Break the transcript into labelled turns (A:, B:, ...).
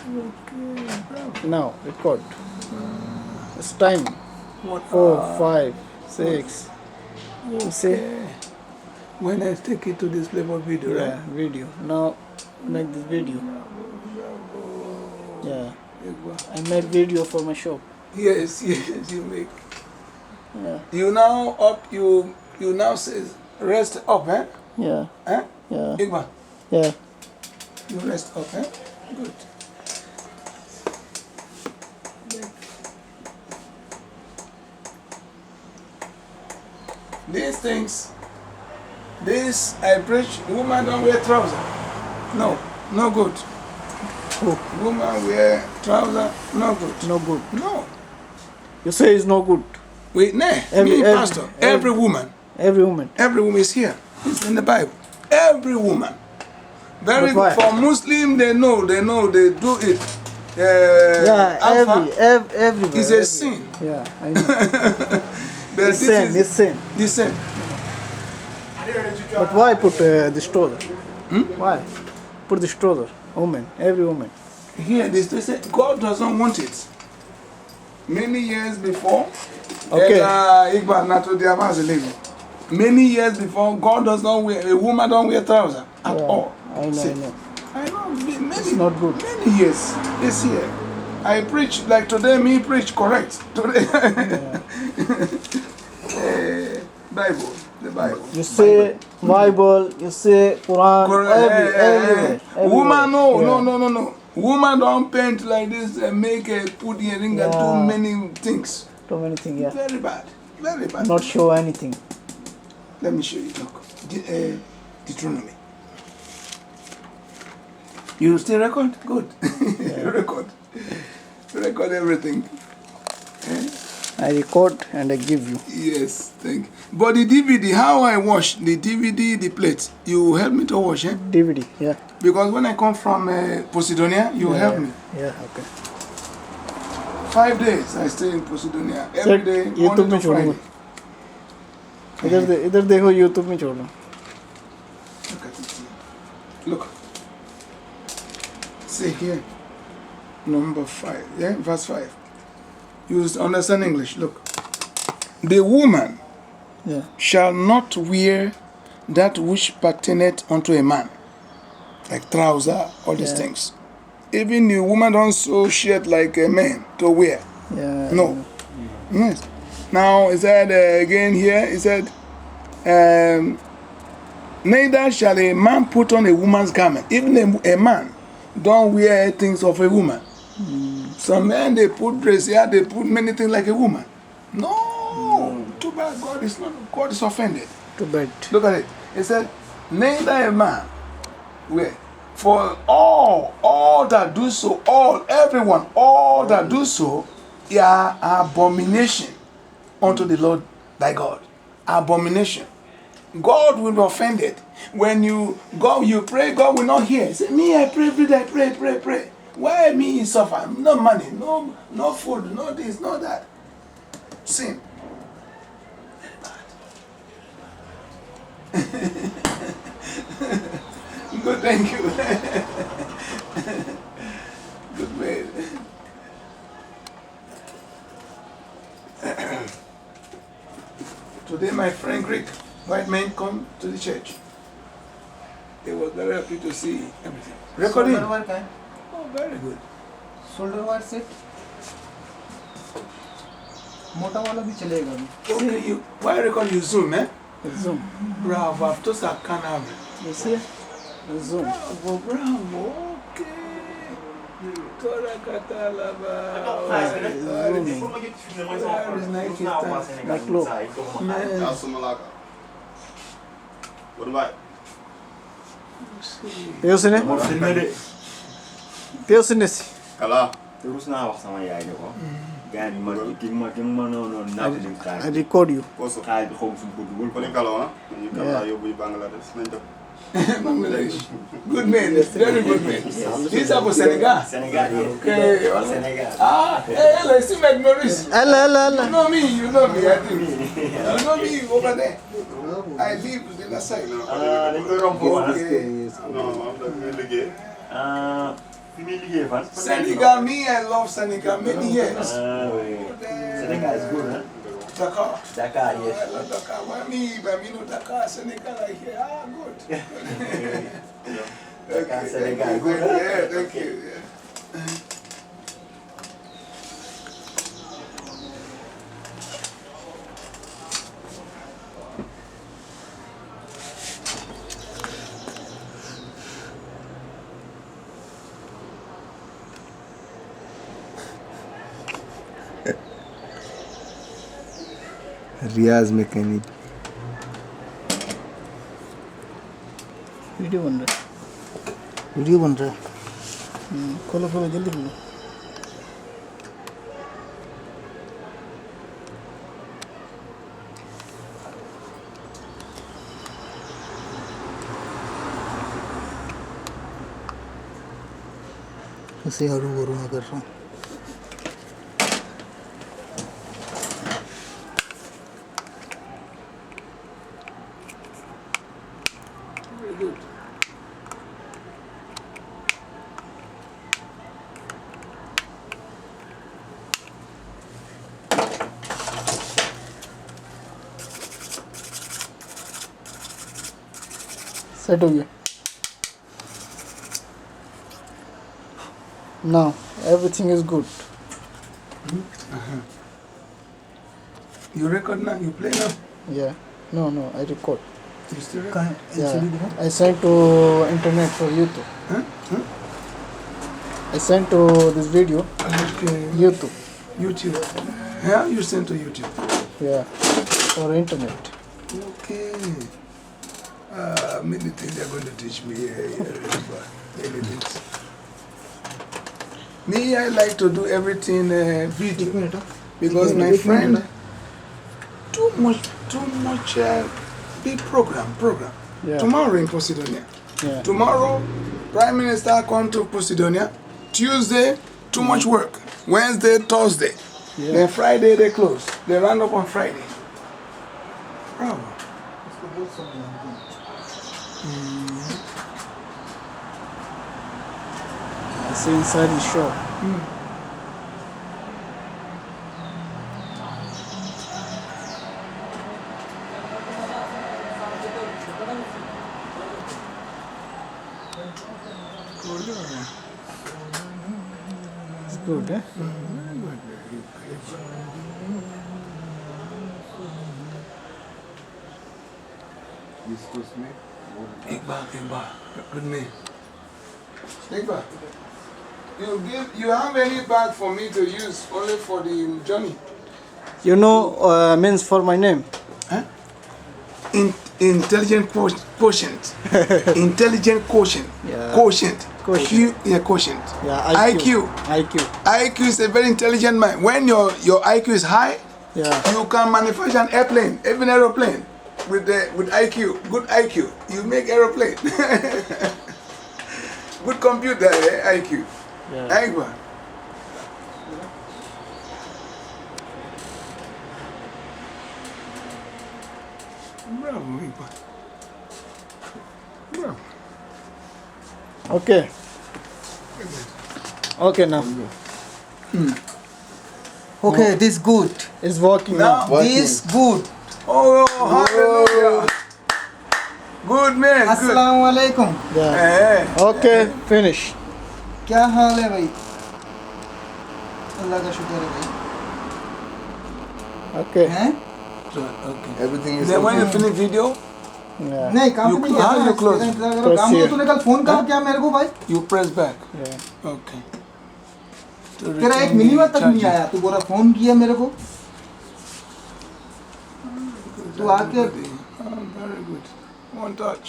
A: Okay. Now record. It's time. 4, 5, 6. You see?
B: When I take it to display for video,
A: Yeah,
B: right?
A: video. Now make this video. Yeah. I made video for my shop.
B: Yes, yes, you make.
A: Yeah.
B: You now up, you now says rest up, eh?
A: Yeah.
B: Eh?
A: Yeah.
B: Igba,
A: Yeah.
B: you rest up, eh? Good. These things, this I preach, woman don't wear trouser. No, no good.
A: Oh,
B: Woman wear trouser, no good.
A: no good.
B: No.
A: You say it's no good.
B: Wait, nah, me pastor, every woman
A: Every woman.
B: is here. It's in the Bible. Every woman. Very
A: But
B: good.
A: why?
B: For Muslim, they know, they do it.
A: Yeah,
B: Alpha
A: everywhere.
B: is a sin.
A: Yeah, I know.
B: But
A: It's
B: this
A: sin,
B: is
A: it's sin.
B: the same.
A: But why put this trouser? Why? Put this trouser. Woman, every woman.
B: Here, they say God doesn't want it. Many years before,
A: Okay.
B: many years before, God does not wear, a woman don't wear trouser at
A: Yeah,
B: all.
A: I know,
B: See,
A: I know.
B: I know, many,
A: It's not good.
B: many years this year. I preach like today, me preach correct. Today, Bible, the Bible.
A: You say Bible, you say Quran, everywhere.
B: Woman,
A: Yeah.
B: no. Woman don't paint like this and make a put earring and do
A: Yeah.
B: many things.
A: Too many things, yeah.
B: Very bad, very bad.
A: Not show anything.
B: Let me show you. Look, Deuteronomy. You still record? Good. record. Record everything.
A: I record and I give you.
B: Yes, thank you. But the DVD, how I wash the DVD, the plate, you help me to wash, eh?
A: DVD, yeah.
B: Because when I come from Posidonia, you help me.
A: Yeah, okay.
B: 5 days I stay in Posidonia. Every day,
A: YouTube
B: Monday
A: में
B: to
A: छोड़ूंगा.
B: Friday.
A: इधर देखो YouTube में छोड़ना.
B: Look at it here. Look. See here. Number 5. Yeah, verse 5. You understand English. Look. The woman
A: Yeah.
B: shall not wear that which pertaineth unto a man, like trouser, all these things. Even the woman don't sew shirt like a man to wear.
A: Yeah.
B: No. Yes. Now, it said again here, it said, neither shall a man put on a woman's garment. Even a man don't wear things of a woman. Some men, they put dress here, they put many things like a woman. No. Too bad. God is offended.
A: Too bad.
B: Look at it. It said, neither a man wear. For all that do so, everyone that do so, they are abomination unto the Lord thy God. Abomination. God will be offended. When you pray, God will not hear. Say, me, I pray every day, pray. Why me suffer? No money, no food, no this, no that. Sin. Good, thank you. Good man. Today my friend Greek, white man, come to the church. They were very happy to see everything. Recording.
C: Shoulder work है.
B: Oh, very good.
C: Shoulder work से मोटा वाला भी चलेगा अभी.
B: Okay, why record you Zoom, eh?
A: Zoom.
B: Bravo, I've just a canal.
A: You see? Zoom.
B: Bravo, okay. Tora katalaba.
A: Like look. Teo sini? Teo sini sih.
D: Kalau terus nak sama ya ini kok. Gan ma no
A: I record you.
D: Koso kay bi xom fu ko dugul ko ni kalau ñu kala yobbu Bangladesh nañ def.
B: Bangladesh. Good man, very good man. He's up for Senegal.
D: Senegal.
B: Okay,
D: Senegal.
B: Hey, let's see my Maurice.
A: Allah.
B: You know me, I think. You know me over there. I live in the side.
D: Dañ koy romb ko
B: Okay.
D: non, am da ngay liggéey. Familiar fan.
B: Senegal, me, I love Senegal many years.
D: Senegal is good, huh?
B: Dakar.
D: Dakar,
B: I
D: yes.
B: love Dakar. When me know Dakar, Senegal, I hear, good.
D: Dakar, Senegal,
B: Thank you,
D: good, huh?
B: yeah, thank you. Yeah.
E: Riyaz mechanic
A: video बन रहा है।
E: Video बन रहा है।
A: खोलो खोलो जल्दी खोलो।
E: ऐसे हरू भरू में कर रहा हूँ।
B: Very good.
A: सेट हो गया। Now everything is good.
B: You record now? You play now?
A: Yeah. No, I record.
B: You still record?
E: कहाँ
A: Yeah.
E: LCD दिखा?
A: I sent to internet for YouTube.
B: Huh? Huh?
A: I sent to this video
B: Okay.
A: YouTube.
B: YouTube. Yeah, you send to YouTube.
A: Yeah. For internet.
B: Okay. Many things they're going to teach me here. Many things. Me, I like to do everything
E: एक
B: video
E: minute
B: because my
E: एक
B: friend
E: minute.
B: too much big program.
A: Yeah.
B: Tomorrow in Posidonia.
A: Yeah.
B: Tomorrow, Prime Minister come to Posidonia. Tuesday, too much work. Wednesday, Thursday.
A: Yeah.
B: Then Friday they close. They round up on Friday. Bravo.
E: इसको बहुत समय लगता है।
A: I see inside the shop. It's good, eh?
B: Iqbal, good name. Iqbal, you have any bag for me to use only for the journey?
A: You know means for my name.
B: Huh? Intelligent quotient. Intelligent quotient.
A: Yeah.
B: Quotient.
A: Quotient.
B: Quotient.
A: Yeah,
B: IQ. IQ is a very intelligent man. When your IQ is high,
A: Yeah.
B: you can manufacture an airplane, even aeroplane, with IQ, good IQ. You make aeroplane. Good computer, IQ.
A: Yeah.
B: Iqbal. Bravo, Iqbal. Bravo.
A: Okay. Okay now.
E: Okay, this good.
A: It's working
B: Now-
A: now.
E: This good.
B: Oh, hallelujah. Good man, good.
E: अस्सलाम वालेकुम।
A: Yeah.
B: Hey.
A: Okay, finish.
E: क्या हाल है भाई? अल्लाह का शुक्र है भाई।
A: Okay.
E: हैं?
B: Okay.
E: Everything is
B: Then when you finish video,
A: Yeah.
E: नहीं काम
B: You
E: नहीं
B: close-
E: किया
B: how
E: ना,
B: you close?
E: तेरा इंतजार करो।
A: Press
E: काम
A: here.
E: तो तूने कल फोन कहा क्या मेरे को भाई?
B: you press back.
A: Yeah.
B: Okay.
E: तेरा एक मिलीमीटर तक नहीं आया, तू बोला फोन किया मेरे को। तू आके
B: Very good. One touch.